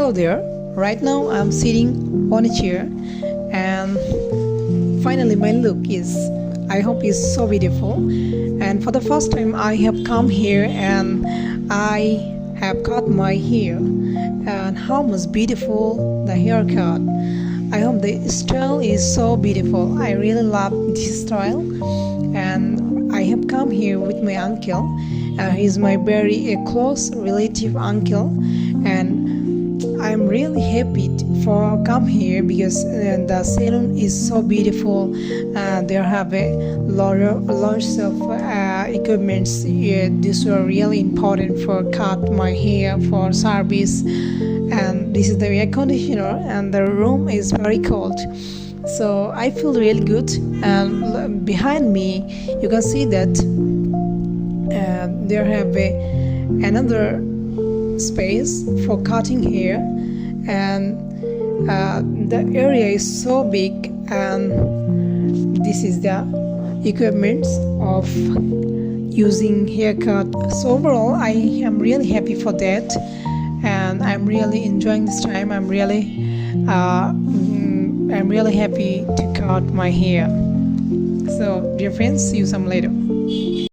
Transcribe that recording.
Hello there. Right now I'm sitting on a chair and finally my look is, I hope, is so beautiful. And for the first time I have come here and I have cut my hair, and how much beautiful the haircut. I hope the style is so beautiful. I really love this style, and I have come here with my uncle. He's my very close relative uncle, and I'm really happy for come here because the salon is so beautiful. There have lots of equipments. These were really important for cut my hair, for service, and this is the air conditioner, and the room is very cold. So I feel really good. And behind me, you can see that there have another space for cutting hair, and the area is so big, and this is the equipment of using haircut. So overall I am really happy for that, and I'm really enjoying this time. I'm really happy to cut my hair. So dear friends, see you some later.